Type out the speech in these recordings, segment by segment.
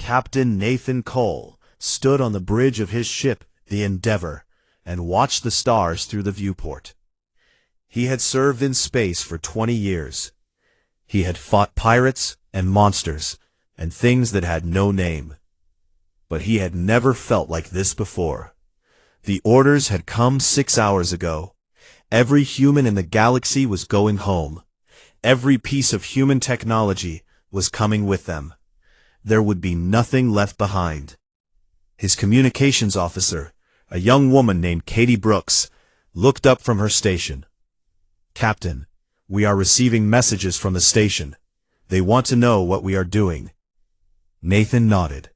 Captain Nathan Cole stood on the bridge of his ship, the Endeavour, and watched the stars through the viewport. He had served in space for 20 years. He had fought pirates and monsters and things that had no name. But he had never felt like this before. The orders had come 6 hours ago. Every human in the galaxy was going home. Every piece of human technology was coming with them. There would be nothing left behind. His communications officer, a young woman named Katie Brooks, looked up from her station. "Captain, we are receiving messages from the station. They want to know what we are doing." Nathan nodded.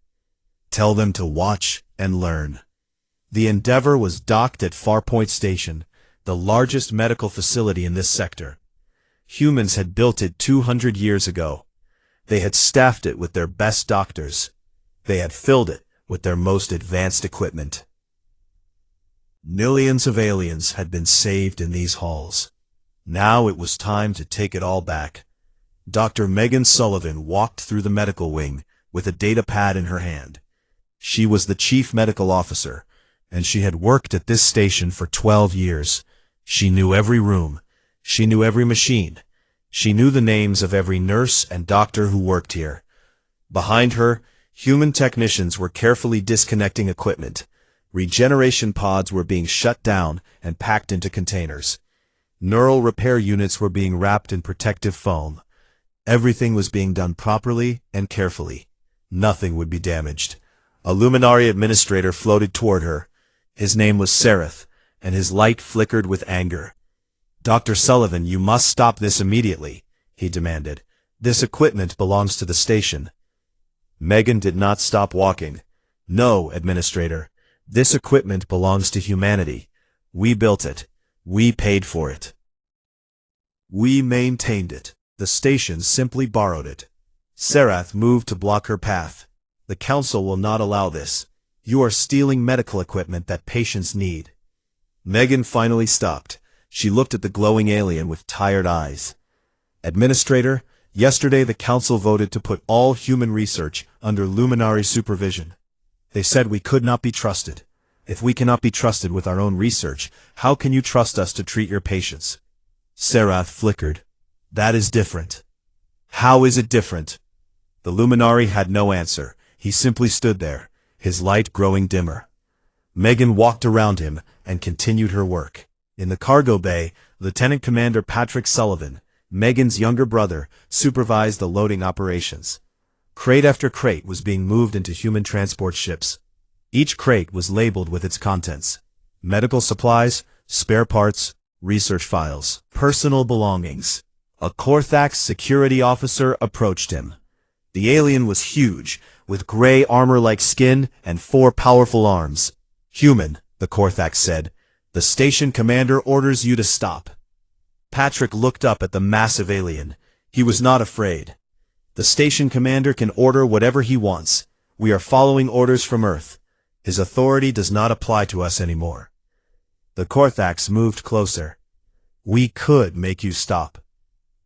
"Tell them to watch and learn." The Endeavour was docked at Farpoint Station, the largest medical facility in this sector. Humans had built it 200 years ago. They had staffed it with their best doctors. They had filled it with their most advanced equipment. Millions of aliens had been saved in these halls. Now it was time to take it all back. Dr. Megan Sullivan walked through the medical wing with a data pad in her hand. She was the chief medical officer, and she had worked at this station for 12 years. She knew every room. She knew every machine. She knew the names of every nurse and doctor who worked here. Behind her, human technicians were carefully disconnecting equipment. Regeneration pods were being shut down and packed into containers. Neural repair units were being wrapped in protective foam. Everything was being done properly and carefully. Nothing would be damaged. A Luminary administrator floated toward her. His name was Sereth, and his light flickered with anger. "Dr. Sullivan, you must stop this immediately," he demanded. "This equipment belongs to the station." Megan did not stop walking. "No, Administrator. This equipment belongs to humanity. We built it. We paid for it. We maintained it. The station simply borrowed it." Sereth moved to block her path. "The Council will not allow this. You are stealing medical equipment that patients need." Megan finally stopped. She looked at the glowing alien with tired eyes. "Administrator, yesterday the Council voted to put all human research under Luminary supervision. They said we could not be trusted. If we cannot be trusted with our own research, how can you trust us to treat your patients?" Sereth flickered. "That is different." "How is it different?" The Luminary had no answer. He simply stood there, his light growing dimmer. Megan walked around him and continued her work. In the cargo bay, Lieutenant Commander Patrick Sullivan, Megan's younger brother, supervised the loading operations. Crate after crate was being moved into human transport ships. Each crate was labeled with its contents: medical supplies, spare parts, research files, personal belongings. A Korthax security officer approached him. The alien was huge, with gray armor-like skin and 4 powerful arms. "Human," the Korthax said. "The station commander orders you to stop." Patrick looked up at the massive alien. He was not afraid. "The station commander can order whatever he wants. We are following orders from Earth. His authority does not apply to us anymore." The Korthax moved closer. "We could make you stop."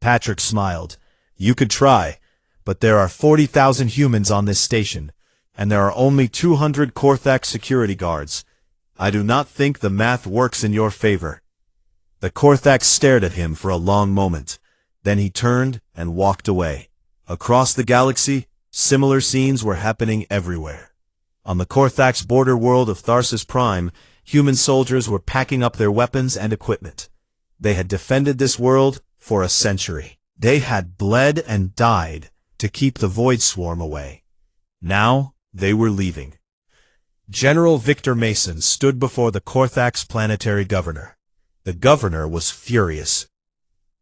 Patrick smiled. "You could try, but there are 40,000 humans on this station, and there are only 200 Korthax security guards. I do not think the math works in your favor." The Korthax stared at him for a long moment. Then he turned and walked away. Across the galaxy, similar scenes were happening everywhere. On the Korthax border world of Tharsis Prime, human soldiers were packing up their weapons and equipment. They had defended this world for a century. They had bled and died to keep the Void Swarm away. Now they were leaving. General Victor Mason stood before the Korthax planetary governor. The governor was furious.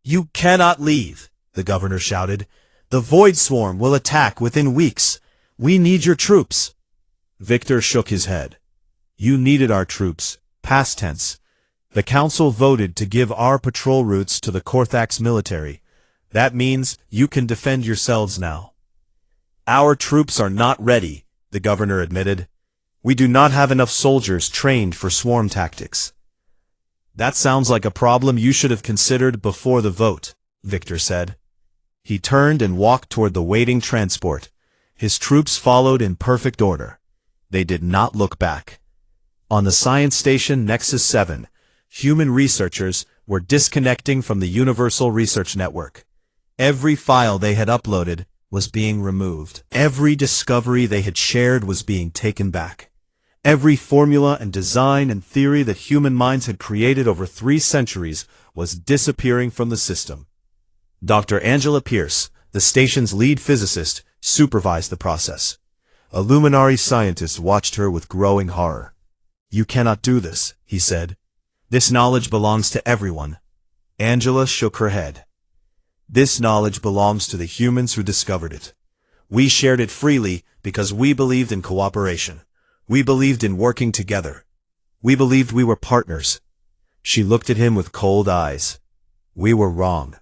"You cannot leave," the governor shouted. "The Void Swarm will attack within weeks. We need your troops." Victor shook his head. "You needed our troops, past tense. The Council voted to give our patrol routes to the Korthax military. That means you can defend yourselves now." "Our troops are not ready," the governor admitted. "We do not have enough soldiers trained for swarm tactics." "That sounds like a problem you should have considered before the vote," Victor said. He turned and walked toward the waiting transport. His troops followed in perfect order. They did not look back. On the science station Nexus 7, human researchers were disconnecting from the Universal Research Network. Every file they had uploaded was being removed. Every discovery they had shared was being taken back. Every formula and design and theory that human minds had created over 3 centuries was disappearing from the system. Dr. Angela Pierce, the station's lead physicist, supervised the process. A luminary scientist watched her with growing horror. "You cannot do this," he said. "This knowledge belongs to everyone." Angela shook her head. "This knowledge belongs to the humans who discovered it. We shared it freely because we believed in cooperation. We believed in working together. We believed we were partners." She looked at him with cold eyes. "We were wrong."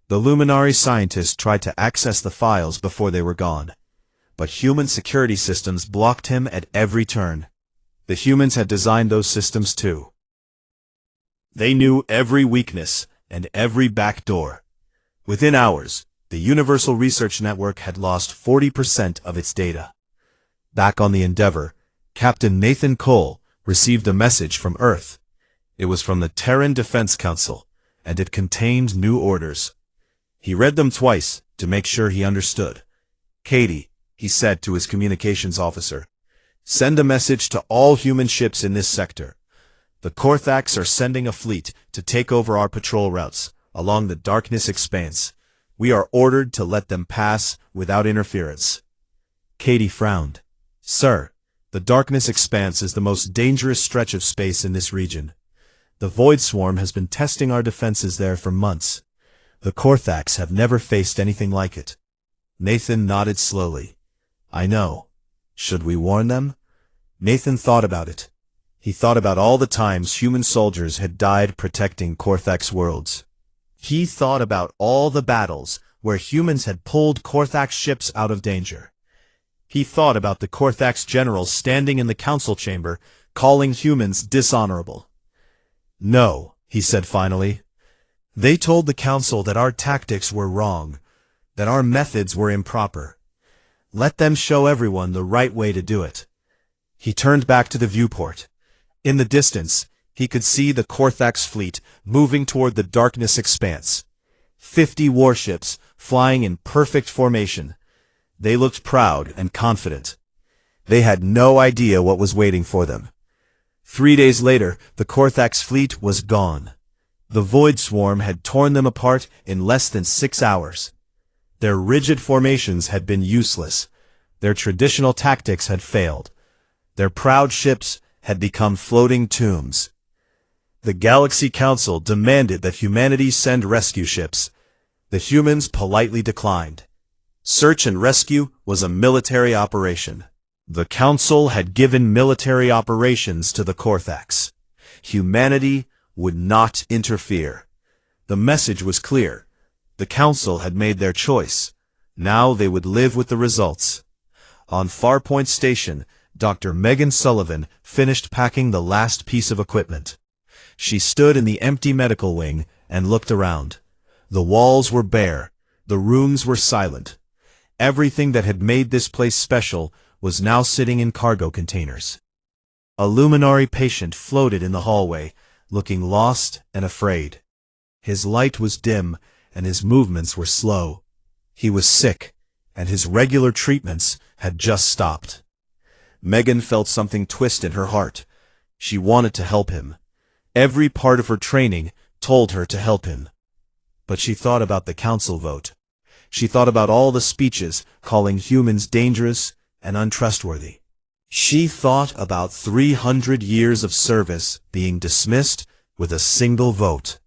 The luminary scientist tried to access the files before they were gone. But human security systems blocked him at every turn. The humans had designed those systems too. They knew every weakness and every back door. Within hours, the Universal Research Network had lost 40% of its data. Back on the Endeavour, Captain Nathan Cole received a message from Earth. It was from the Terran Defense Council, and it contained new orders. He read them twice to make sure he understood. "Katie," he said to his communications officer, "send a message to all human ships in this sector. The Korthax are sending a fleet to take over our patrol routes along the Darkness Expanse. We are ordered to let them pass without interference." Katie frowned. "Sir, the Darkness Expanse is the most dangerous stretch of space in this region. The Void Swarm has been testing our defenses there for months. The Korthax have never faced anything like it." Nathan nodded slowly. "I know. Should we warn them?" Nathan thought about it. He thought about all the times human soldiers had died protecting Korthax worlds. He thought about all the battles where humans had pulled Korthax ships out of danger. He thought about the Korthax generals standing in the council chamber, calling humans dishonorable. "No," he said finally. "They told the council that our tactics were wrong, that our methods were improper. Let them show everyone the right way to do it." He turned back to the viewport. In the distance, he could see the Korthax fleet moving toward the Darkness Expanse. 50 warships flying in perfect formation. They looked proud and confident. They had no idea what was waiting for them. 3 days later, the Korthax fleet was gone. The Void Swarm had torn them apart in less than 6 hours. Their rigid formations had been useless. Their traditional tactics had failed. Their proud ships had become floating tombs. The Galaxy Council demanded that humanity send rescue ships. The humans politely declined. Search and rescue was a military operation. The Council had given military operations to the Korthax. Humanity would not interfere. The message was clear. The Council had made their choice. Now they would live with the results. On Farpoint Station, Dr. Megan Sullivan finished packing the last piece of equipment. She stood in the empty medical wing and looked around. The walls were bare. The rooms were silent. Everything that had made this place special was now sitting in cargo containers. A luminary patient floated in the hallway, looking lost and afraid. His light was dim, and his movements were slow. He was sick, and his regular treatments had just stopped. Megan felt something twist in her heart. She wanted to help him. Every part of her training told her to help him. But she thought about the council vote. She thought about all the speeches calling humans dangerous and untrustworthy. She thought about 300 years of service being dismissed with a single vote.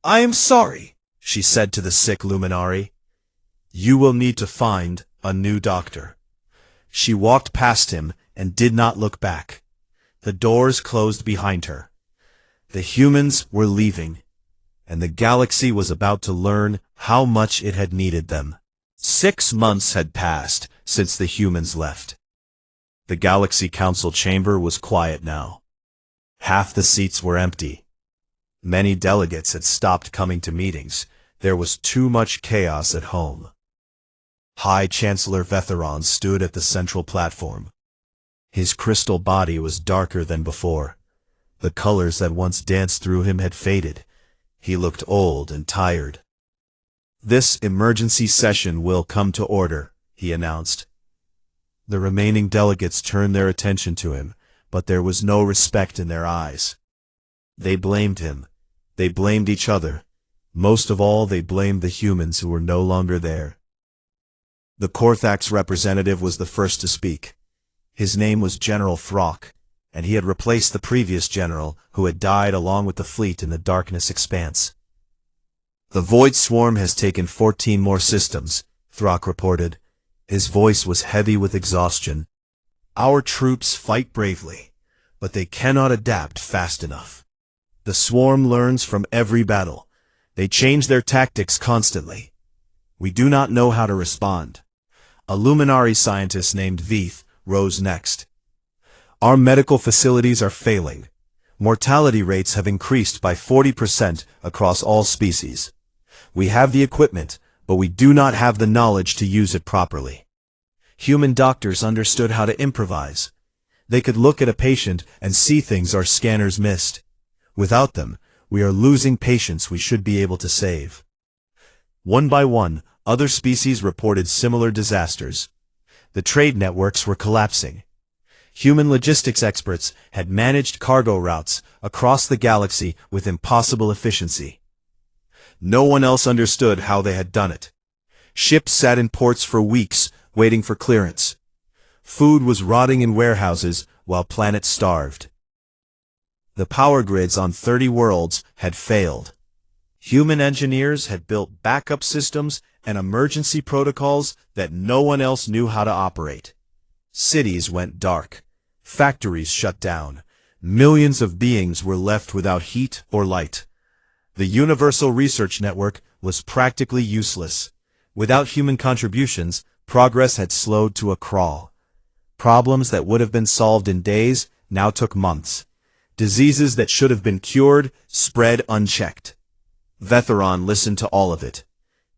"I am sorry," she said to the sick luminary. "You will need to find a new doctor." She walked past him and did not look back. The doors closed behind her. The humans were leaving, and the galaxy was about to learn how much it had needed them. 6 months had passed since the humans left. The Galaxy Council chamber was quiet now. Half the seats were empty. Many delegates had stopped coming to meetings. There was too much chaos at home. High Chancellor Vetheron stood at the central platform. His crystal body was darker than before. The colors that once danced through him had faded. He looked old and tired. "This emergency session will come to order," he announced. The remaining delegates turned their attention to him, but there was no respect in their eyes. They blamed him. They blamed each other. Most of all, they blamed the humans who were no longer there. The Korthax representative was the first to speak. His name was General Throck, and he had replaced the previous general who had died along with the fleet in the darkness expanse. "The Void Swarm has taken 14 more systems," Throck reported. His voice was heavy with exhaustion. "Our troops fight bravely, but they cannot adapt fast enough. The Swarm learns from every battle. They change their tactics constantly. We do not know how to respond." A Luminari scientist named Veeth rose next. "Our medical facilities are failing. Mortality rates have increased by 40% across all species. We have the equipment, but we do not have the knowledge to use it properly." Human doctors understood how to improvise. They could look at a patient and see things our scanners missed. Without them, we are losing patients we should be able to save. One by one, other species reported similar disasters. The trade networks were collapsing. Human logistics experts had managed cargo routes across the galaxy with impossible efficiency. No one else understood how they had done it. Ships sat in ports for weeks, waiting for clearance. Food was rotting in warehouses while planets starved. The power grids on 30 worlds had failed. Human engineers had built backup systems and emergency protocols that no one else knew how to operate. Cities went dark. Factories shut down. Millions of beings were left without heat or light. The Universal Research Network was practically useless. Without human contributions, progress had slowed to a crawl. Problems that would have been solved in days now took months. Diseases that should have been cured spread unchecked. Vetheron listened to all of it.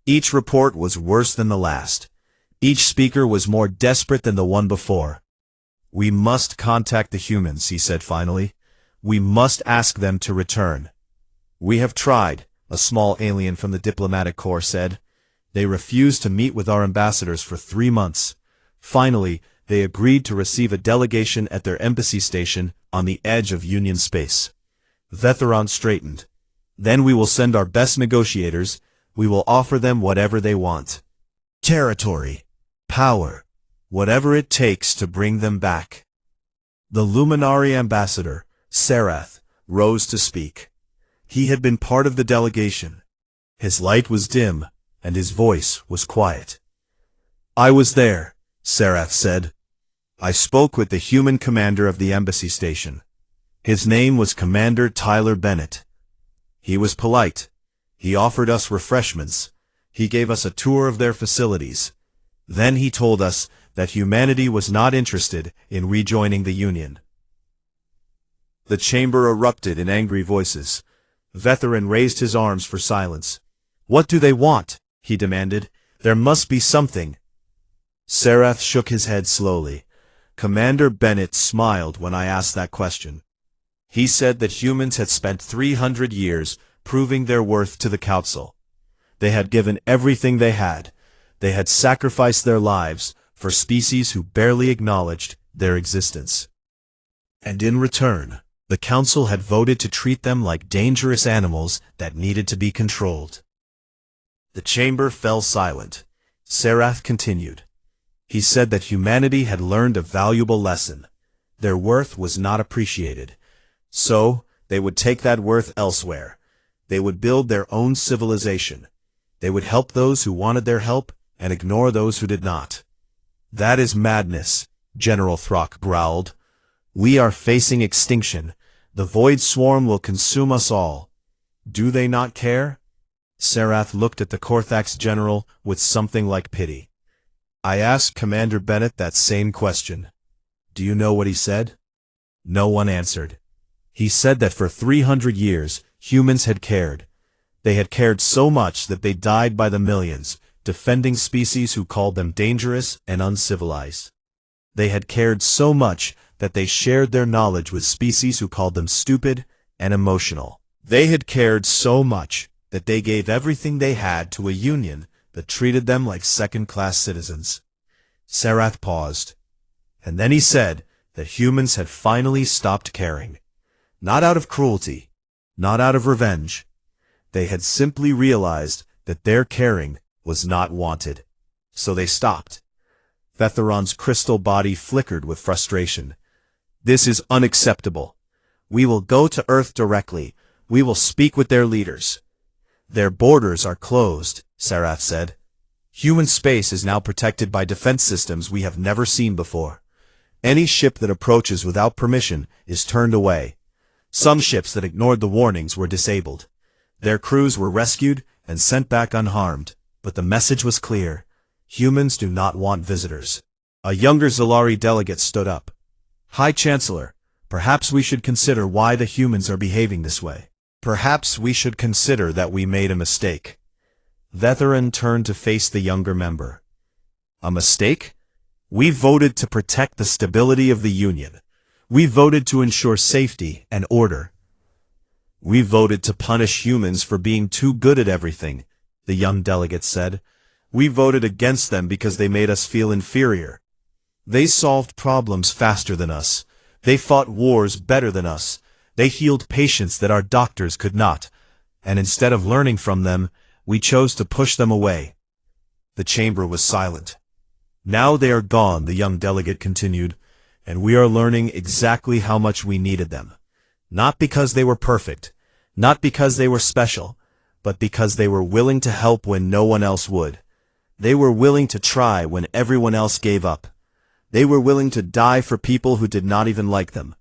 Each report was worse than the last. Each speaker was more desperate than the one before. "We must contact the humans," he said finally. "We must ask them to return." "We have tried," a small alien from the diplomatic corps said. "They refused to meet with our ambassadors for 3 months. Finally, they agreed to receive a delegation at their embassy station on the edge of Union space." Vetheron straightened. "Then we will send our best negotiators. We will offer them whatever they want. Territory, power, whatever it takes to bring them back." The Luminari ambassador, Sarath, rose to speak. He had been part of the delegation. His light was dim, and his voice was quiet. "I was there," Sarath said. "I spoke with the human commander of the embassy station. His name was Commander Tyler Bennett. He was polite. He offered us refreshments. He gave us a tour of their facilities. Then he told us that humanity was not interested in rejoining the Union." The chamber erupted in angry voices. Vetheron raised his arms for silence. "What do they want?" he demanded. "There must be something." Sarath shook his head slowly. "Commander Bennett smiled when I asked that question. He said that humans had spent 300 years proving their worth to the Council. They had given everything they had. They had sacrificed their lives for species who barely acknowledged their existence. And in return, the Council had voted to treat them like dangerous animals that needed to be controlled." The chamber fell silent. Sarath continued. He said that humanity had learned a valuable lesson. Their worth was not appreciated. So, they would take that worth elsewhere. They would build their own civilization. They would help those who wanted their help and ignore those who did not. "That is madness," General Throck growled. "We are facing extinction. The Void Swarm will consume us all. Do they not care?" Sarath looked at the Korthax general with something like pity. "I asked Commander Bennett that same question. Do you know what he said?" No one answered. He said that for 300 years, humans had cared. They had cared so much that they died by the millions, defending species who called them dangerous and uncivilized. They had cared so much that they shared their knowledge with species who called them stupid and emotional. They had cared so much that they gave everything they had to a union that treated them like second-class citizens. Sarath paused, and then he said that humans had finally stopped caring. Not out of cruelty, not out of revenge. They had simply realized that their caring was not wanted. So they stopped. Vetheron's crystal body flickered with frustration. This is unacceptable. We will go to Earth directly. We will speak with their leaders. Their borders are closed, Sarath said. Human space is now protected by defense systems we have never seen before. Any ship that approaches without permission is turned away. Some ships that ignored the warnings were disabled. Their crews were rescued and sent back unharmed, but the message was clear. Humans do not want visitors. A younger Zalari delegate stood up. High Chancellor, perhaps we should consider why the humans are behaving this way. Perhaps we should consider that we made a mistake. Vetheron turned to face the younger member. A mistake? We voted to protect the stability of the Union. We voted to ensure safety and order. We voted to punish humans for being too good at everything, the young delegate said. We voted against them because they made us feel inferior. They solved problems faster than us. They fought wars better than us. They healed patients that our doctors could not. And instead of learning from them, we chose to push them away. The chamber was silent. Now they are gone, the young delegate continued, and we are learning exactly how much we needed them. Not because they were perfect, not because they were special, but because they were willing to help when no one else would. They were willing to try when everyone else gave up. They were willing to die for people who did not even like them.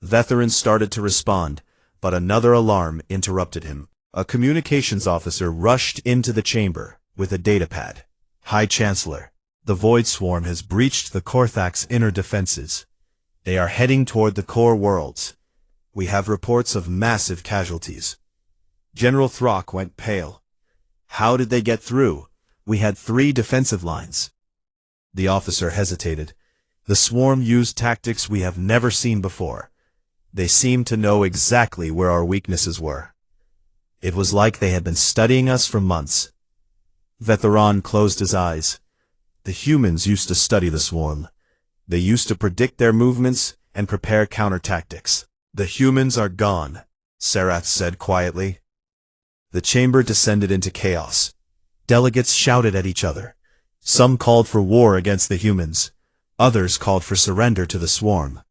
Vetheron started to respond, but another alarm interrupted him. A communications officer rushed into the chamber with a datapad. High Chancellor, the Void Swarm has breached the Korthak's inner defenses. They are heading toward the core worlds. We have reports of massive casualties. General Throck went pale. How did they get through? We had 3 defensive lines. The officer hesitated. The swarm used tactics we have never seen before. They seemed to know exactly where our weaknesses were. It was like they had been studying us for months. Vetheron closed his eyes. The humans used to study the swarm. They used to predict their movements and prepare counter-tactics. The humans are gone, Sarath said quietly. The chamber descended into chaos. Delegates shouted at each other. Some called for war against the humans. Others called for surrender to the swarm.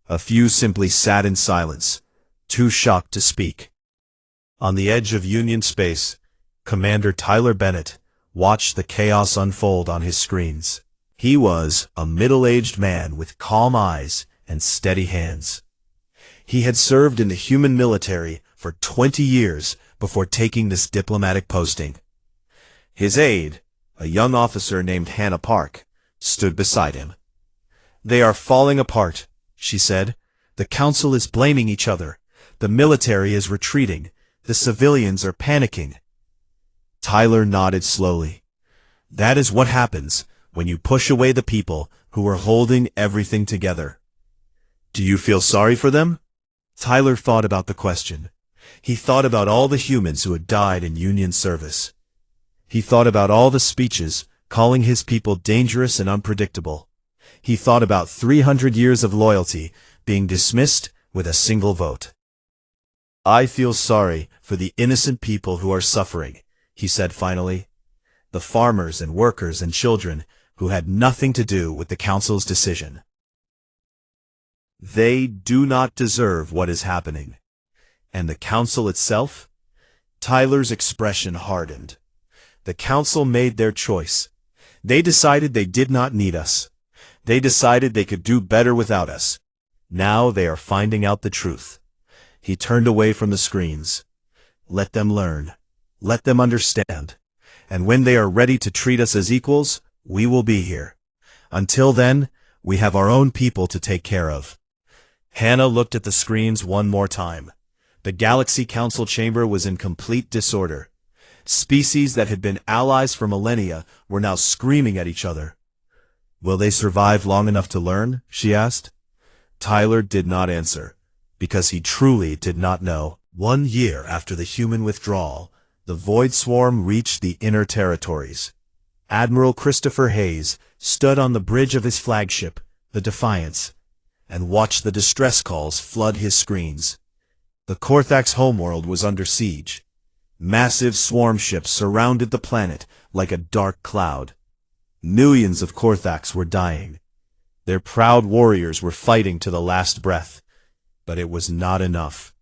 A few simply sat in silence, too shocked to speak. On the edge of Union space, Commander Tyler Bennett watched the chaos unfold on his screens. He was a middle-aged man with calm eyes and steady hands. He had served in the human military for 20 years before taking this diplomatic posting. His aide, a young officer named Hannah Park, stood beside him. They are falling apart, she said. The council is blaming each other. The military is retreating. The civilians are panicking. Tyler nodded slowly. That is what happens when you push away the people who are holding everything together. Do you feel sorry for them? Tyler thought about the question. He thought about all the humans who had died in Union service. He thought about all the speeches calling his people dangerous and unpredictable. He thought about 300 years of loyalty being dismissed with a single vote. I feel sorry for the innocent people who are suffering, he said finally. The farmers and workers and children who had nothing to do with the council's decision. They do not deserve what is happening. And the council itself? Tyler's expression hardened. The council made their choice. They decided they did not need us. They decided they could do better without us. Now they are finding out the truth. He turned away from the screens. Let them learn. Let them understand. And when they are ready to treat us as equals, we will be here. Until then, we have our own people to take care of. Hannah looked at the screens one more time. The Galaxy Council chamber was in complete disorder. Species that had been allies for millennia were now screaming at each other. "Will they survive long enough to learn?" she asked. Tyler did not answer, because he truly did not know. 1 year after the human withdrawal, the Void Swarm reached the inner territories. Admiral Christopher Hayes stood on the bridge of his flagship, the Defiance, and watched the distress calls flood his screens. The Korthax homeworld was under siege. Massive swarm ships surrounded the planet like a dark cloud. Millions of Korthax were dying. Their proud warriors were fighting to the last breath. But it was not enough.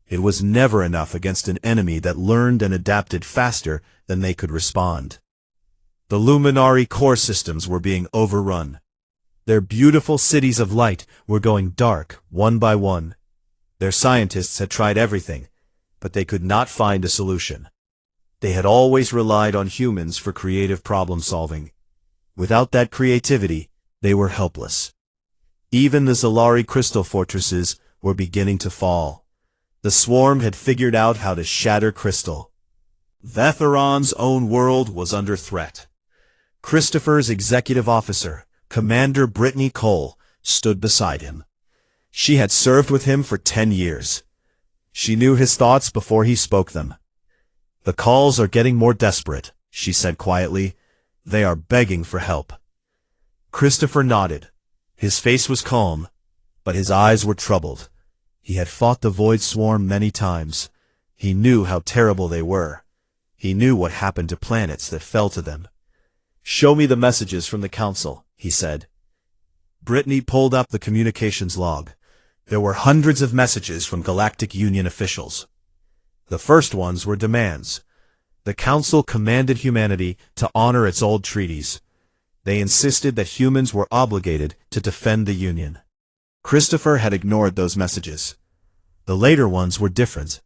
It was never enough against an enemy that learned and adapted faster than they could respond. The Luminari core systems were being overrun. Their beautiful cities of light were going dark, one by one. Their scientists had tried everything, but they could not find a solution. They had always relied on humans for creative problem-solving. Without that creativity, they were helpless. Even the Zalari crystal fortresses were beginning to fall. The swarm had figured out how to shatter crystal. Vetheron's own world was under threat. Christopher's executive officer, Commander Brittany Cole, stood beside him. She had served with him for 10 years. She knew his thoughts before he spoke them. "The calls are getting more desperate," she said quietly. "They are begging for help." Christopher nodded. His face was calm, but his eyes were troubled. He had fought the Void Swarm many times. He knew how terrible they were. He knew what happened to planets that fell to them. "Show me the messages from the Council," he said. Brittany pulled up the communications log. There were hundreds of messages from Galactic Union officials. The first ones were demands. The Council commanded humanity to honor its old treaties. They insisted that humans were obligated to defend the Union. Christopher had ignored those messages. The later ones were different.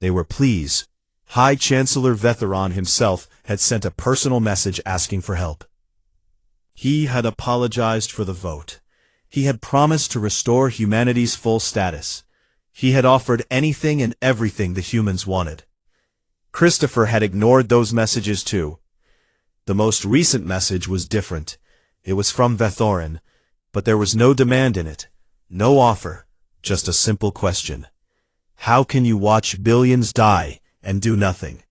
They were pleas. High Chancellor Vetheron himself had sent a personal message asking for help. He had apologized for the vote. He had promised to restore humanity's full status. He had offered anything and everything the humans wanted. Christopher had ignored those messages too. The most recent message was different. It was from Vethorin, but there was no demand in it, no offer, just a simple question. How can you watch billions die and do nothing?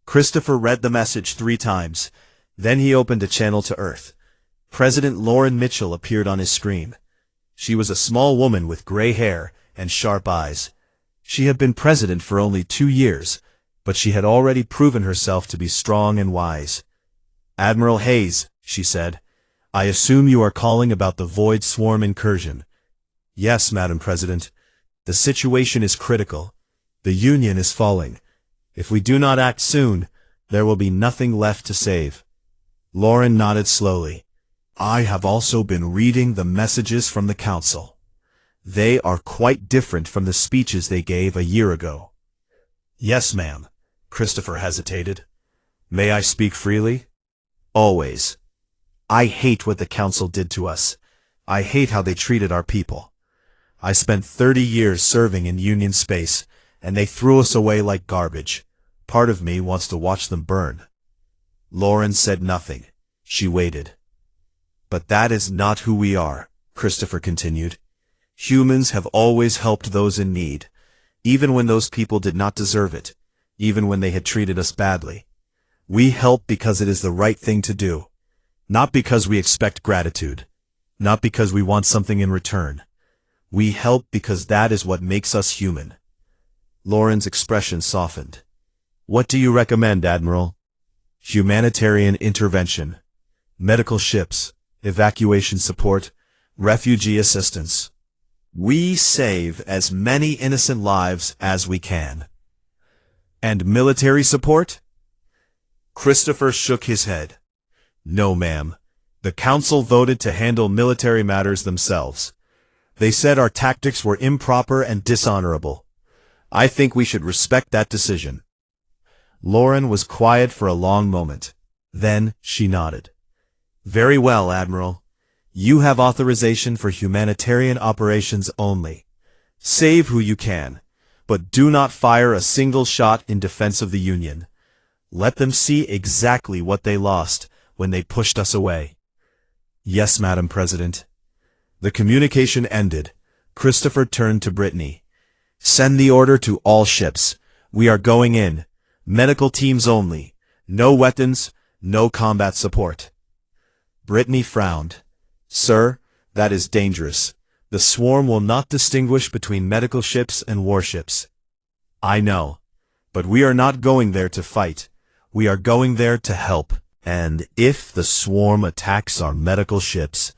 Christopher read the message 3 times. Then he opened a channel to Earth. President Lauren Mitchell appeared on his screen. She was a small woman with gray hair and sharp eyes. She had been president for only 2 years, but she had already proven herself to be strong and wise. "Admiral Hayes," she said, "I assume you are calling about the Void Swarm incursion." "Yes, Madam President. The situation is critical. The Union is falling. If we do not act soon, there will be nothing left to save." Lauren nodded slowly. "I have also been reading the messages from the Council. They are quite different from the speeches they gave a year ago." "Yes, ma'am." Christopher hesitated. "May I speak freely?" "Always. I hate what the Council did to us. I hate how they treated our people. I spent 30 years serving in Union space, and they threw us away like garbage. Part of me wants to watch them burn." Lauren said nothing. She waited. "But that is not who we are," Christopher continued. "Humans have always helped those in need, even when those people did not deserve it, even when they had treated us badly. We help because it is the right thing to do, not because we expect gratitude, not because we want something in return. We help because that is what makes us human." Lauren's expression softened. "What do you recommend, Admiral?" "Humanitarian intervention. Medical ships, evacuation support, refugee assistance. We save as many innocent lives as we can." "And military support?" Christopher shook his head. "No, ma'am. The Council voted to handle military matters themselves. They said our tactics were improper and dishonorable. I think we should respect that decision." Lauren was quiet for a long moment. Then she nodded. "Very well, Admiral. You have authorization for humanitarian operations only. Save who you can, but do not fire a single shot in defense of the Union. Let them see exactly what they lost when they pushed us away. Yes, Madam President. The communication ended. Christopher turned to Brittany. Send the order to all ships. We are going in. Medical teams only. No weapons, no combat support. Brittany frowned. Sir, that is dangerous. The swarm will not distinguish between medical ships and warships. I know. But we are not going there to fight. We are going there to help. And if the swarm attacks our medical ships,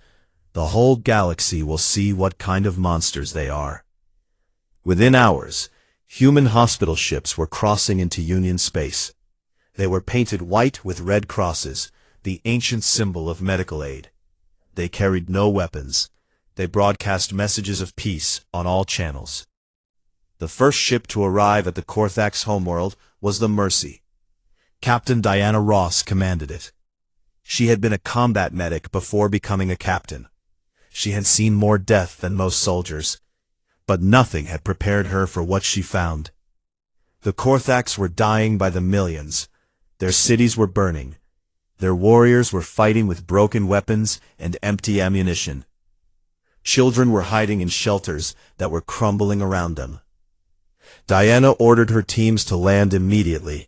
the whole galaxy will see what kind of monsters they are. Within hours, human hospital ships were crossing into Union space. They were painted white with red crosses, the ancient symbol of medical aid. They carried no weapons. They broadcast messages of peace on all channels. The first ship to arrive at the Korthax homeworld was the Mercy. Captain Diana Ross commanded it. She had been a combat medic before becoming a captain. She had seen more death than most soldiers, but nothing had prepared her for what she found. The Korthax were dying by the millions. Their cities were burning. Their warriors were fighting with broken weapons and empty ammunition. Children were hiding in shelters that were crumbling around them. Diana ordered her teams to land immediately.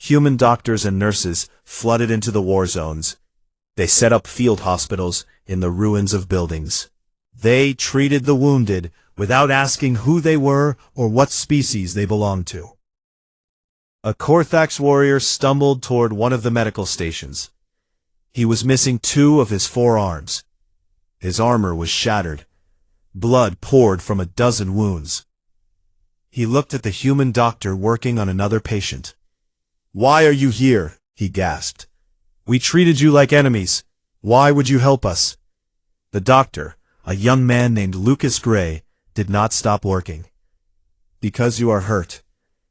Human doctors and nurses flooded into the war zones. They set up field hospitals in the ruins of buildings. They treated the wounded without asking who they were or what species they belonged to. A Korthax warrior stumbled toward one of the medical stations. He was missing 2 of his 4 arms. His armor was shattered. Blood poured from a dozen wounds. He looked at the human doctor working on another patient. "Why are you here?" he gasped. "We treated you like enemies. Why would you help us?" The doctor, a young man named Lucas Gray, did not stop working. "Because you are hurt.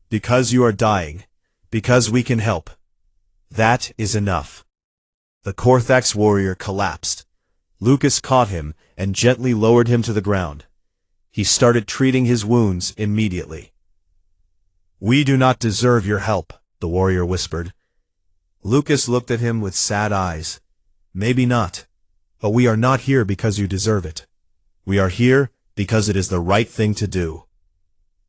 Because you are dying. Because we can help. That is enough." The Korthax warrior collapsed. Lucas caught him and gently lowered him to the ground. He started treating his wounds immediately. "We do not deserve your help," the warrior whispered. Lucas looked at him with sad eyes. "Maybe not, but we are not here because you deserve it. We are here because it is the right thing to do."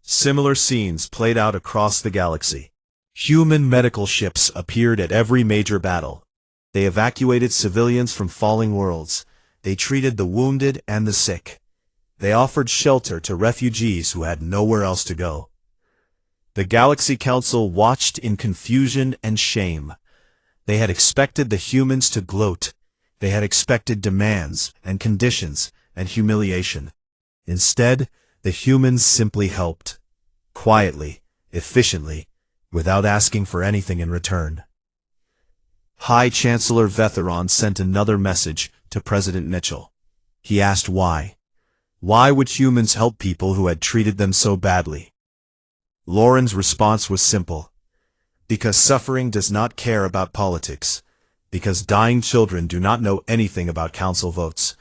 Similar scenes played out across the galaxy. Human medical ships appeared at every major battle. They evacuated civilians from falling worlds. They treated the wounded and the sick. They offered shelter to refugees who had nowhere else to go. The Galaxy Council watched in confusion and shame. They had expected the humans to gloat. They had expected demands and conditions and humiliation. Instead, the humans simply helped. Quietly, efficiently, without asking for anything in return. High Chancellor Vetheron sent another message to President Mitchell. He asked why. Why would humans help people who had treated them so badly? Lauren's response was simple. Because suffering does not care about politics. Because dying children do not know anything about council votes.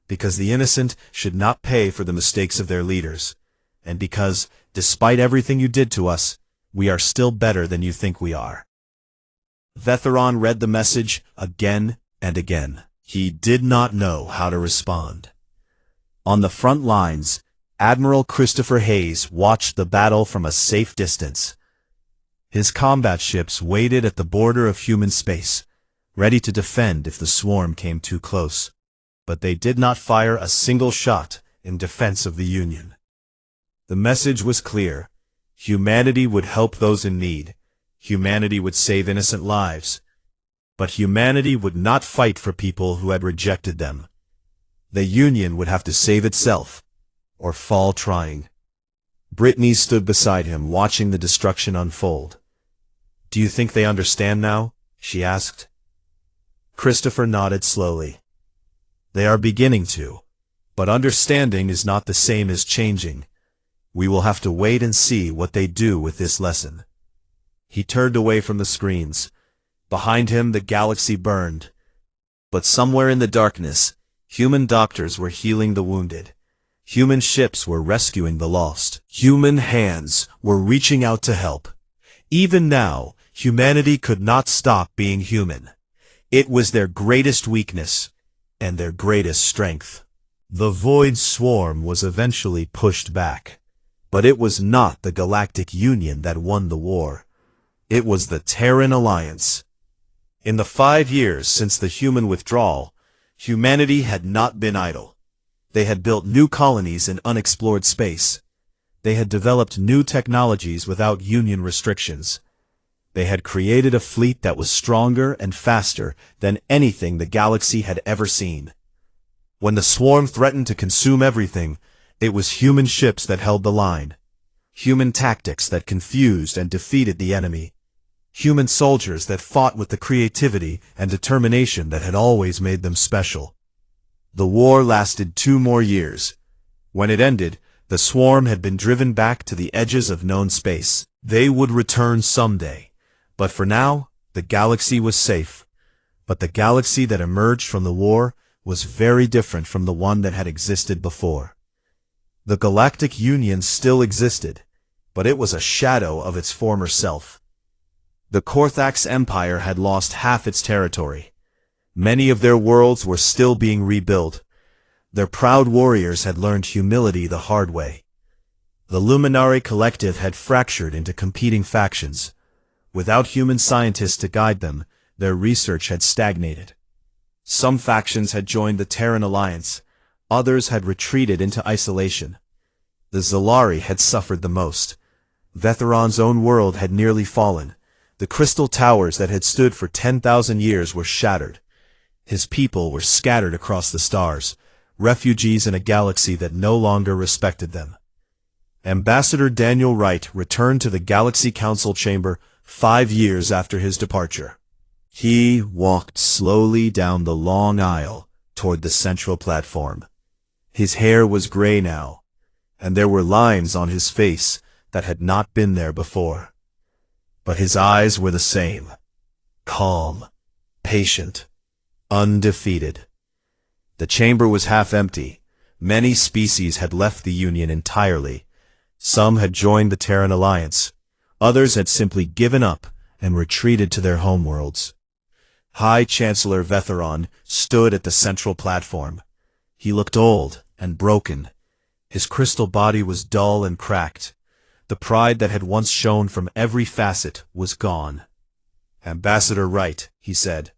Because the innocent should not pay for the mistakes of their leaders. And because, despite everything you did to us, we are still better than you think we are. Vetheron read the message again and again. He did not know how to respond. On the front lines, Admiral Christopher Hayes watched the battle from a safe distance. His combat ships waited at the border of human space, ready to defend if the swarm came too close. But they did not fire a single shot in defense of the Union. The message was clear. Humanity would help those in need. Humanity would save innocent lives. But humanity would not fight for people who had rejected them. The Union would have to save itself, or fall trying. Brittany stood beside him, watching the destruction unfold. "Do you think they understand now?" she asked. Christopher nodded slowly. "They are beginning to, but understanding is not the same as changing. We will have to wait and see what they do with this lesson." He turned away from the screens. Behind him the galaxy burned. But somewhere in the darkness, human doctors were healing the wounded. Human ships were rescuing the lost. Human hands were reaching out to help. Even now, Humanity could not stop being human. It was their greatest weakness and their greatest strength. The Void Swarm was eventually pushed back. But it was not the Galactic Union that won the war. It was the Terran Alliance. In the 5 years since the human withdrawal, humanity had not been idle. They had built new colonies in unexplored space. They had developed new technologies without Union restrictions. They had created a fleet that was stronger and faster than anything the galaxy had ever seen. When the swarm threatened to consume everything, it was human ships that held the line. Human tactics that confused and defeated the enemy. Human soldiers that fought with the creativity and determination that had always made them special. The war lasted 2 more years. When it ended, the swarm had been driven back to the edges of known space. They would return someday. But for now, the galaxy was safe. But the galaxy that emerged from the war was very different from the one that had existed before. The Galactic Union still existed, but it was a shadow of its former self. The Korthax Empire had lost half its territory. Many of their worlds were still being rebuilt. Their proud warriors had learned humility the hard way. The Luminary Collective had fractured into competing factions. Without human scientists to guide them, their research had stagnated. Some factions had joined the Terran Alliance. Others had retreated into isolation. The Zalari had suffered the most. Vetheron's own world had nearly fallen. The crystal towers that had stood for 10,000 years were shattered. His people were scattered across the stars, refugees in a galaxy that no longer respected them. Ambassador Daniel Wright returned to the Galaxy Council chamber 5 years after his departure. He walked slowly down the long aisle toward the central platform. His hair was gray now, and there were lines on his face that had not been there before. But his eyes were the same. Calm, patient, undefeated. The chamber was half empty. Many species had left the Union entirely. Some had joined the Terran Alliance. Others had simply given up and retreated to their homeworlds. High Chancellor Vetheron stood at the central platform. He looked old and broken. His crystal body was dull and cracked. The pride that had once shone from every facet was gone. "Ambassador Wright," he said.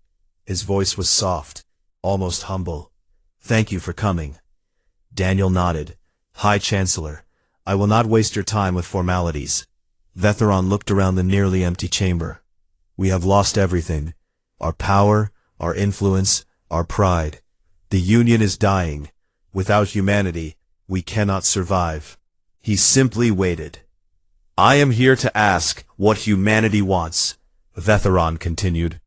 His voice was soft, almost humble. "Thank you for coming." Daniel nodded. "High Chancellor, I will not waste your time with formalities." Vetheron looked around the nearly empty chamber. "We have lost everything. Our power, our influence, our pride. The Union is dying. Without humanity, we cannot survive." He simply waited. "I am here to ask what humanity wants," Vetheron continued.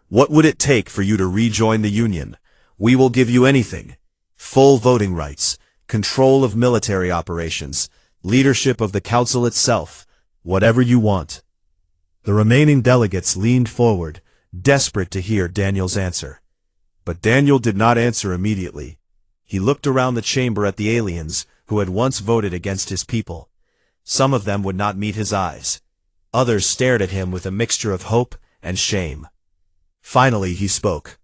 "What would it take for you to rejoin the Union? We will give you anything. Full voting rights, control of military operations, leadership of the Council itself, whatever you want." The remaining delegates leaned forward, desperate to hear Daniel's answer. But Daniel did not answer immediately. He looked around the chamber at the aliens who had once voted against his people. Some of them would not meet his eyes. Others stared at him with a mixture of hope and shame. Finally he spoke.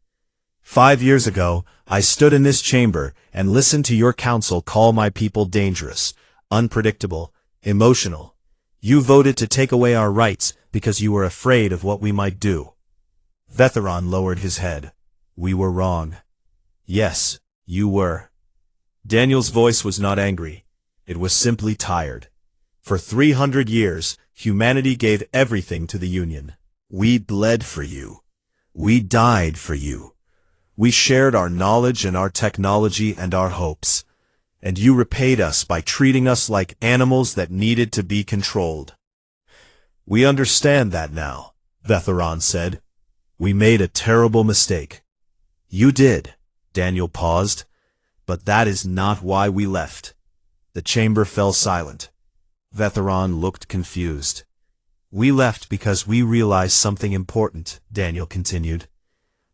"5 years ago, I stood in this chamber and listened to your council call my people dangerous, unpredictable, emotional. You voted to take away our rights because you were afraid of what we might do." Vetheron lowered his head. "We were wrong." "Yes, you were." Daniel's voice was not angry. It was simply tired. For 300 years, humanity gave everything to the Union. We bled for you. We died for you. We shared our knowledge and our technology and our hopes. And you repaid us by treating us like animals that needed to be controlled. "We understand that now," Vetheron said. "We made a terrible mistake." "You did," Daniel paused. "But that is not why we left." The chamber fell silent. Vetheron looked confused. "We left because we realized something important," Daniel continued.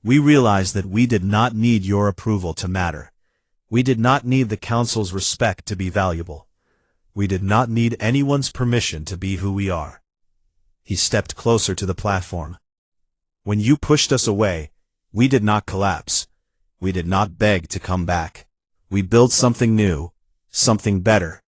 "We realized that we did not need your approval to matter. We did not need the Council's respect to be valuable. We did not need anyone's permission to be who we are." He stepped closer to the platform. When you pushed us away, we did not collapse. We did not beg to come back. We built something new, something better.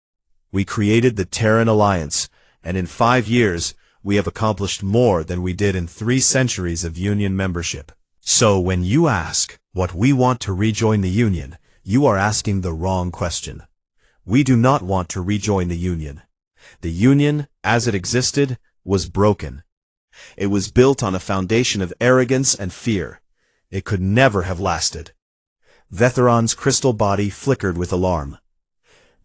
We created the Terran Alliance, and in 5 years, we have accomplished more than we did in 3 centuries of Union membership. So when you ask what we want to rejoin the Union, you are asking the wrong question. We do not want to rejoin the Union. The Union, as it existed, was broken. It was built on a foundation of arrogance and fear. It could never have lasted. Vetheron's crystal body flickered with alarm.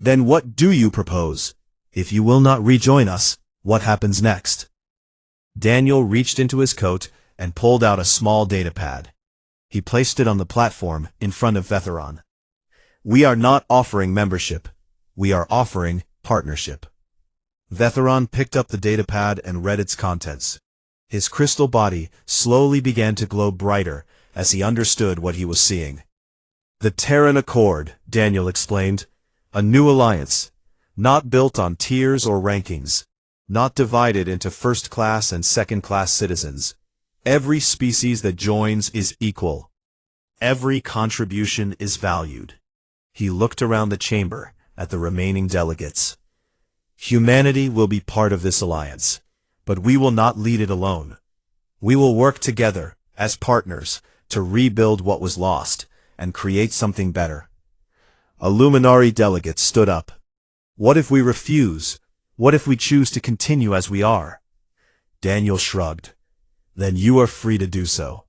Then what do you propose? If you will not rejoin us, what happens next? Daniel reached into his coat and pulled out a small datapad. He placed it on the platform in front of Vetheron. We are not offering membership. We are offering partnership. Vetheron picked up the datapad and read its contents. His crystal body slowly began to glow brighter as he understood what he was seeing. The Terran Accord, Daniel explained. A new alliance, not built on tiers or rankings, not divided into first-class and second-class citizens. Every species that joins is equal. Every contribution is valued. He looked around the chamber at the remaining delegates. Humanity will be part of this alliance, but we will not lead it alone. We will work together, as partners, to rebuild what was lost and create something better. A Luminari delegate stood up. What if we refuse? What if we choose to continue as we are? Daniel shrugged. Then you are free to do so.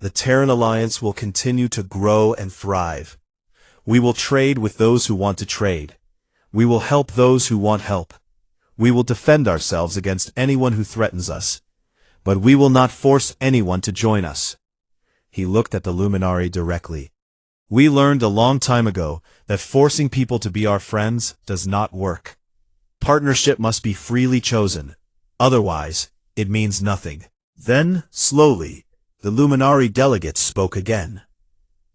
The Terran Alliance will continue to grow and thrive. We will trade with those who want to trade. We will help those who want help. We will defend ourselves against anyone who threatens us. But we will not force anyone to join us. He looked at the Luminari directly. We learned a long time ago that forcing people to be our friends does not work. Partnership must be freely chosen. Otherwise, it means nothing. Then, slowly, the Luminari delegates spoke again.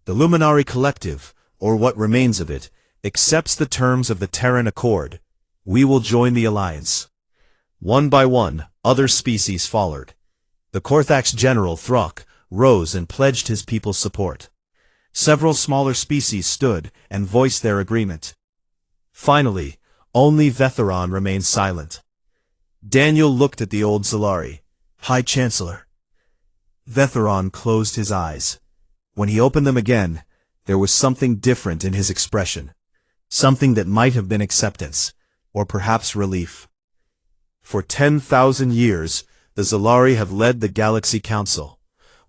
The Luminari Collective, or what remains of it, accepts the terms of the Terran Accord. We will join the alliance. One by one, other species followed. The Korthax General Throk rose and pledged his people's support. Several smaller species stood and voiced their agreement. Finally, only Vetheron remained silent. Daniel looked at the old Zalari. High Chancellor. Vetheron closed his eyes. When he opened them again, there was something different in his expression. Something that might have been acceptance, or perhaps relief. For 10,000 years, the Zalari have led the Galaxy Council.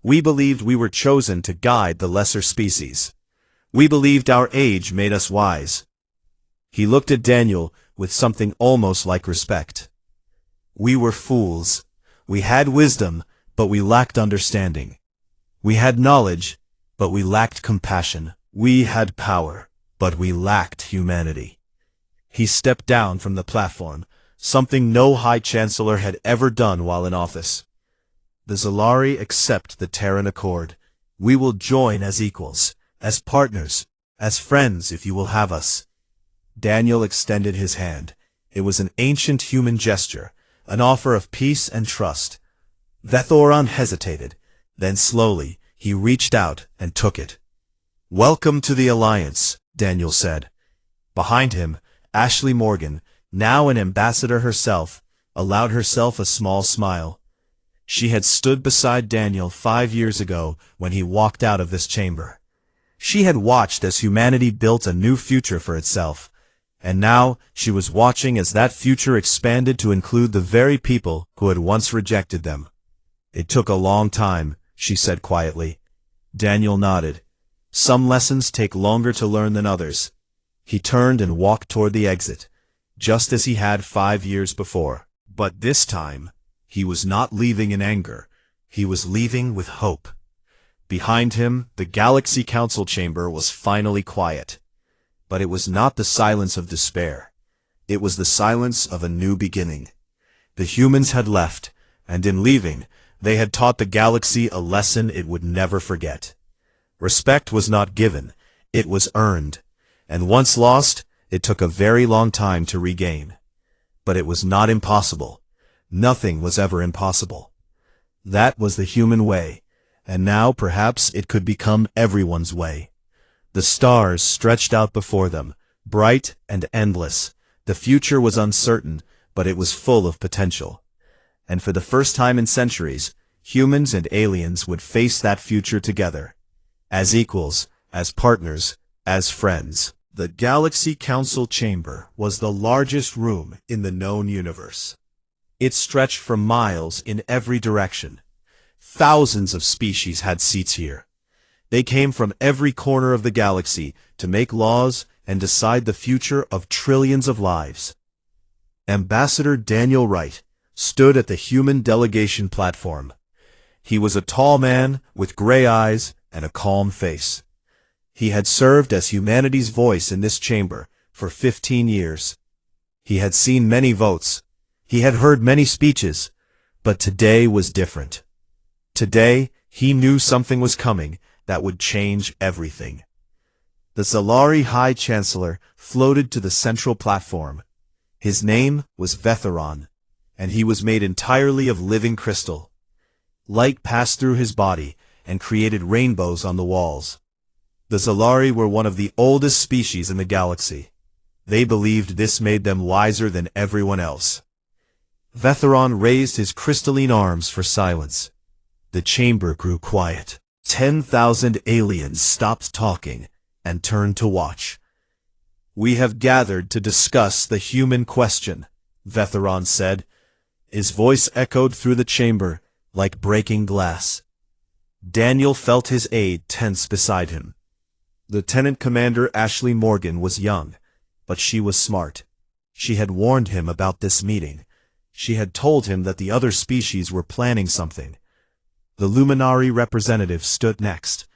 We believed we were chosen to guide the lesser species. We believed our age made us wise. He looked at Daniel with something almost like respect. We were fools. We had wisdom, but we lacked understanding. We had knowledge, but we lacked compassion. We had power, but we lacked humanity. He stepped down from the platform, something no High Chancellor had ever done while in office. The Zalari accept the Terran Accord. We will join as equals, as partners, as friends if you will have us. Daniel extended his hand. It was an ancient human gesture, an offer of peace and trust. Vetheron hesitated. Then slowly, he reached out and took it. Welcome to the Alliance, Daniel said. Behind him, Ashley Morgan, now an ambassador herself, allowed herself a small smile. She had stood beside Daniel 5 years ago when he walked out of this chamber. She had watched as humanity built a new future for itself, and now she was watching as that future expanded to include the very people who had once rejected them. It took a long time, she said quietly. Daniel nodded. Some lessons take longer to learn than others. He turned and walked toward the exit, just as he had 5 years before. But this time, he was not leaving in anger. He was leaving with hope. Behind him, the Galaxy Council chamber was finally quiet. But it was not the silence of despair. It was the silence of a new beginning. The humans had left, and in leaving, they had taught the galaxy a lesson it would never forget. Respect was not given, it was earned. And once lost, it took a very long time to regain. But it was not impossible. Nothing was ever impossible. That was the human way, and now perhaps it could become everyone's way. The stars stretched out before them, bright and endless. The future was uncertain, but it was full of potential. And for the first time in centuries, humans and aliens would face that future together. As equals, as partners, as friends. The Galaxy Council Chamber was the largest room in the known universe. It stretched for miles in every direction. Thousands of species had seats here. They came from every corner of the galaxy to make laws and decide the future of trillions of lives. Ambassador Daniel Wright stood at the human delegation platform. He was a tall man with gray eyes and a calm face. He had served as humanity's voice in this chamber for 15 years. He had seen many votes. He had heard many speeches. But today was different. Today, he knew something was coming that would change everything. The Zalari High Chancellor floated to the central platform. His name was Vetheron, and he was made entirely of living crystal. Light passed through his body and created rainbows on the walls. The Zalari were one of the oldest species in the galaxy. They believed this made them wiser than everyone else. Vetheron raised his crystalline arms for silence. The chamber grew quiet. 10,000 aliens stopped talking and turned to watch. "We have gathered to discuss the human question," Vetheron said. His voice echoed through the chamber like breaking glass. Daniel felt his aide tense beside him. Lieutenant Commander Ashley Morgan was young, but she was smart. She had warned him about this meeting. She had told him that the other species were planning something. The Luminari representative stood next.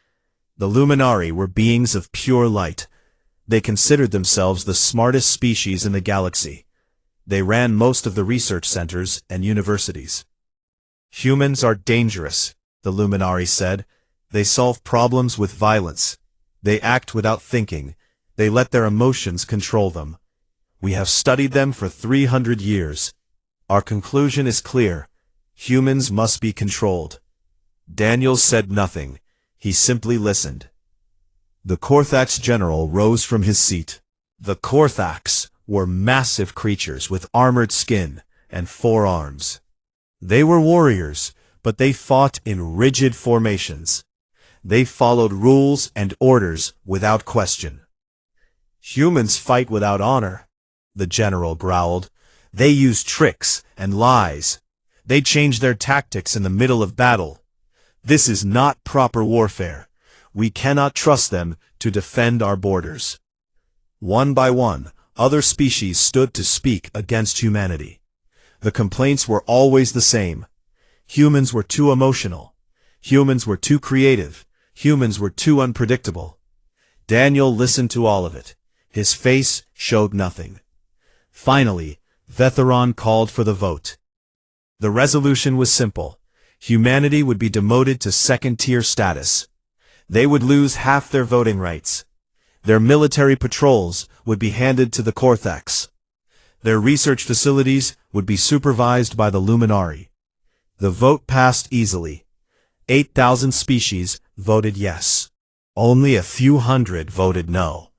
The Luminari were beings of pure light. They considered themselves the smartest species in the galaxy. They ran most of the research centers and universities. "Humans are dangerous," the Luminari said. "They solve problems with violence. They act without thinking. They let their emotions control them. We have studied them for 300 years. Our conclusion is clear. Humans must be controlled." Daniel said nothing. He simply listened. The Korthax general rose from his seat. The Korthax were massive creatures with armored skin and 4 arms. They were warriors, but they fought in rigid formations. They followed rules and orders without question. "Humans fight without honor," the general growled. "They use tricks and lies. They change their tactics in the middle of battle. This is not proper warfare. We cannot trust them to defend our borders." One by one, other species stood to speak against humanity. The complaints were always the same. Humans were too emotional. Humans were too creative. Humans were too unpredictable. Daniel listened to all of it. His face showed nothing. Finally, Vetheron called for the vote. The resolution was simple. Humanity would be demoted to second-tier status. They would lose half their voting rights. Their military patrols would be handed to the Korthax. Their research facilities would be supervised by the Luminari. The vote passed easily. 8,000 species voted yes. Only a few hundred voted no.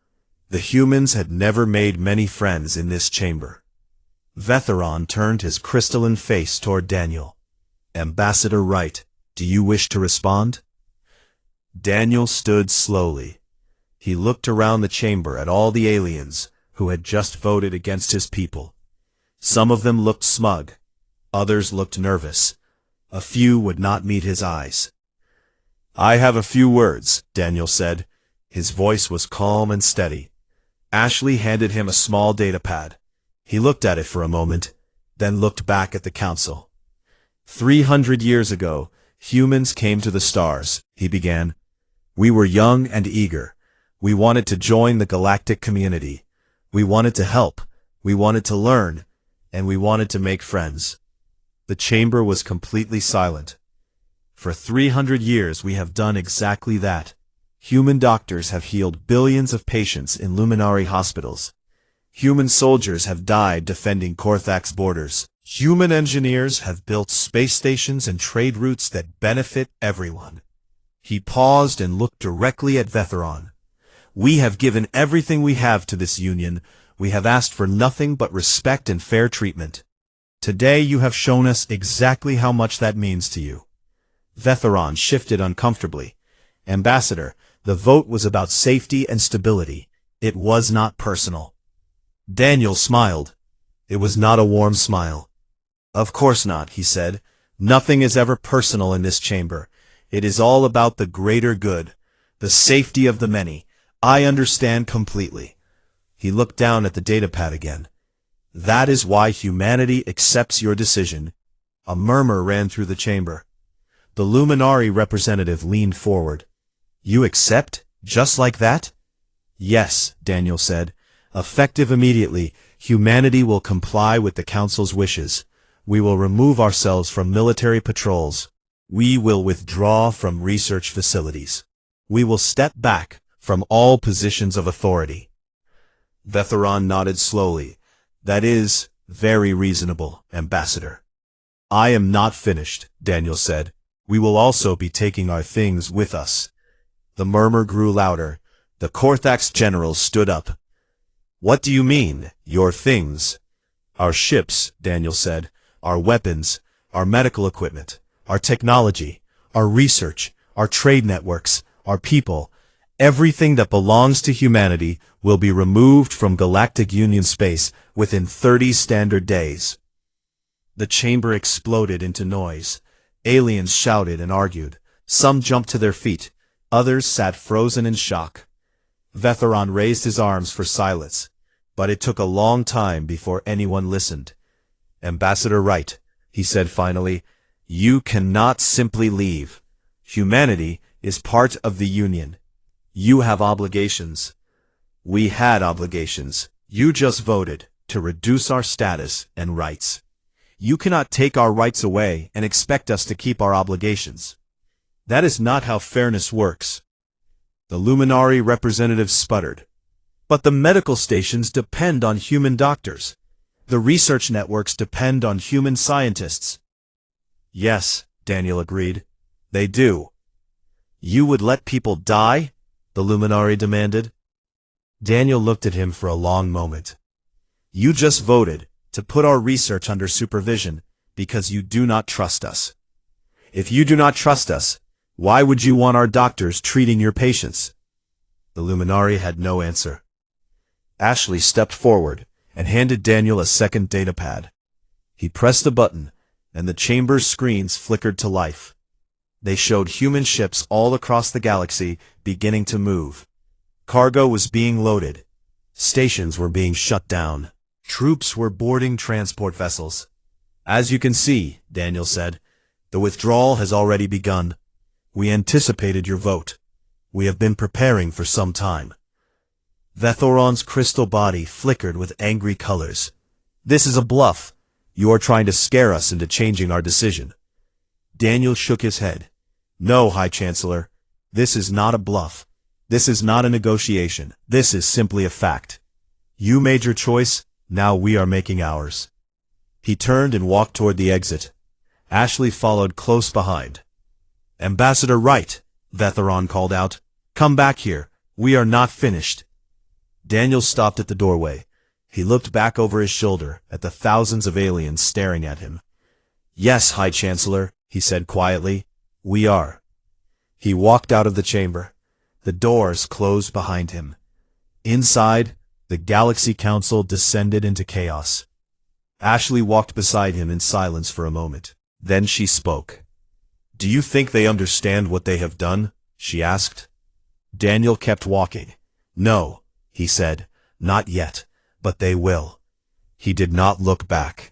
The humans had never made many friends in this chamber. Vetheron turned his crystalline face toward Daniel. "Ambassador Wright, do you wish to respond?" Daniel stood slowly. He looked around the chamber at all the aliens who had just voted against his people. Some of them looked smug. Others looked nervous. A few would not meet his eyes. "I have a few words," Daniel said. His voice was calm and steady. Ashley handed him a small datapad. He looked at it for a moment, then looked back at the council. 300 years ago, humans came to the stars, he began. We were young and eager. We wanted to join the galactic community. We wanted to help. We wanted to learn. And we wanted to make friends. The chamber was completely silent. For 300 years we have done exactly that. Human doctors have healed billions of patients in Luminari hospitals. Human soldiers have died defending Korthax borders. Human engineers have built space stations and trade routes that benefit everyone. He paused and looked directly at Vetheron. We have given everything we have to this union. We have asked for nothing but respect and fair treatment. Today you have shown us exactly how much that means to you. Vetheron shifted uncomfortably. Ambassador, the vote was about safety and stability. It was not personal. Daniel smiled. It was not a warm smile. Of course not, he said. Nothing is ever personal in this chamber. It is all about the greater good, the safety of the many. I understand completely. He looked down at the datapad again. That is why humanity accepts your decision. A murmur ran through the chamber. The Luminari representative leaned forward. You accept? Just like that? Yes, Daniel said. Effective immediately, humanity will comply with the Council's wishes. We will remove ourselves from military patrols. We will withdraw from research facilities. We will step back from all positions of authority. Vetheron nodded slowly. That is very reasonable, Ambassador. I am not finished, Daniel said. We will also be taking our things with us. The murmur grew louder. The Korthax general stood up. What do you mean, your things? Our ships, Daniel said. Our weapons, our medical equipment, our technology, our research, our trade networks, our people, everything that belongs to humanity will be removed from Galactic Union space within 30 standard days. The chamber exploded into noise. Aliens shouted and argued. Some jumped to their feet. Others sat frozen in shock. Vetheron raised his arms for silence, but it took a long time before anyone listened. Ambassador Wright, he said finally, you cannot simply leave. Humanity is part of the Union. You have obligations. We had obligations. You just voted to reduce our status and rights. You cannot take our rights away and expect us to keep our obligations. That is not how fairness works. The Luminari representative sputtered. But the medical stations depend on human doctors. The research networks depend on human scientists. Yes, Daniel agreed. They do. You would let people die? The Luminari demanded. Daniel looked at him for a long moment. You just voted to put our research under supervision because you do not trust us. If you do not trust us, why would you want our doctors treating your patients? The Luminari had no answer. Ashley stepped forward and handed Daniel a second datapad. He pressed a button, and the chamber's screens flickered to life. They showed human ships all across the galaxy beginning to move. Cargo was being loaded. Stations were being shut down. Troops were boarding transport vessels. As you can see, Daniel said, the withdrawal has already begun. We anticipated your vote. We have been preparing for some time. Vetheron's crystal body flickered with angry colors. This is a bluff. You are trying to scare us into changing our decision. Daniel shook his head. No, High Chancellor. This is not a bluff. This is not a negotiation. This is simply a fact. You made your choice. Now we are making ours. He turned and walked toward the exit. Ashley followed close behind. Ambassador Wright, Vetheron called out. Come back here. We are not finished. Daniel stopped at the doorway. He looked back over his shoulder at the thousands of aliens staring at him. Yes, High Chancellor, he said quietly. We are. He walked out of the chamber. The doors closed behind him. Inside, the Galaxy Council descended into chaos. Ashley walked beside him in silence for a moment. Then she spoke. Do you think they understand what they have done? She asked. Daniel kept walking. No, he said, not yet, but they will. He did not look back.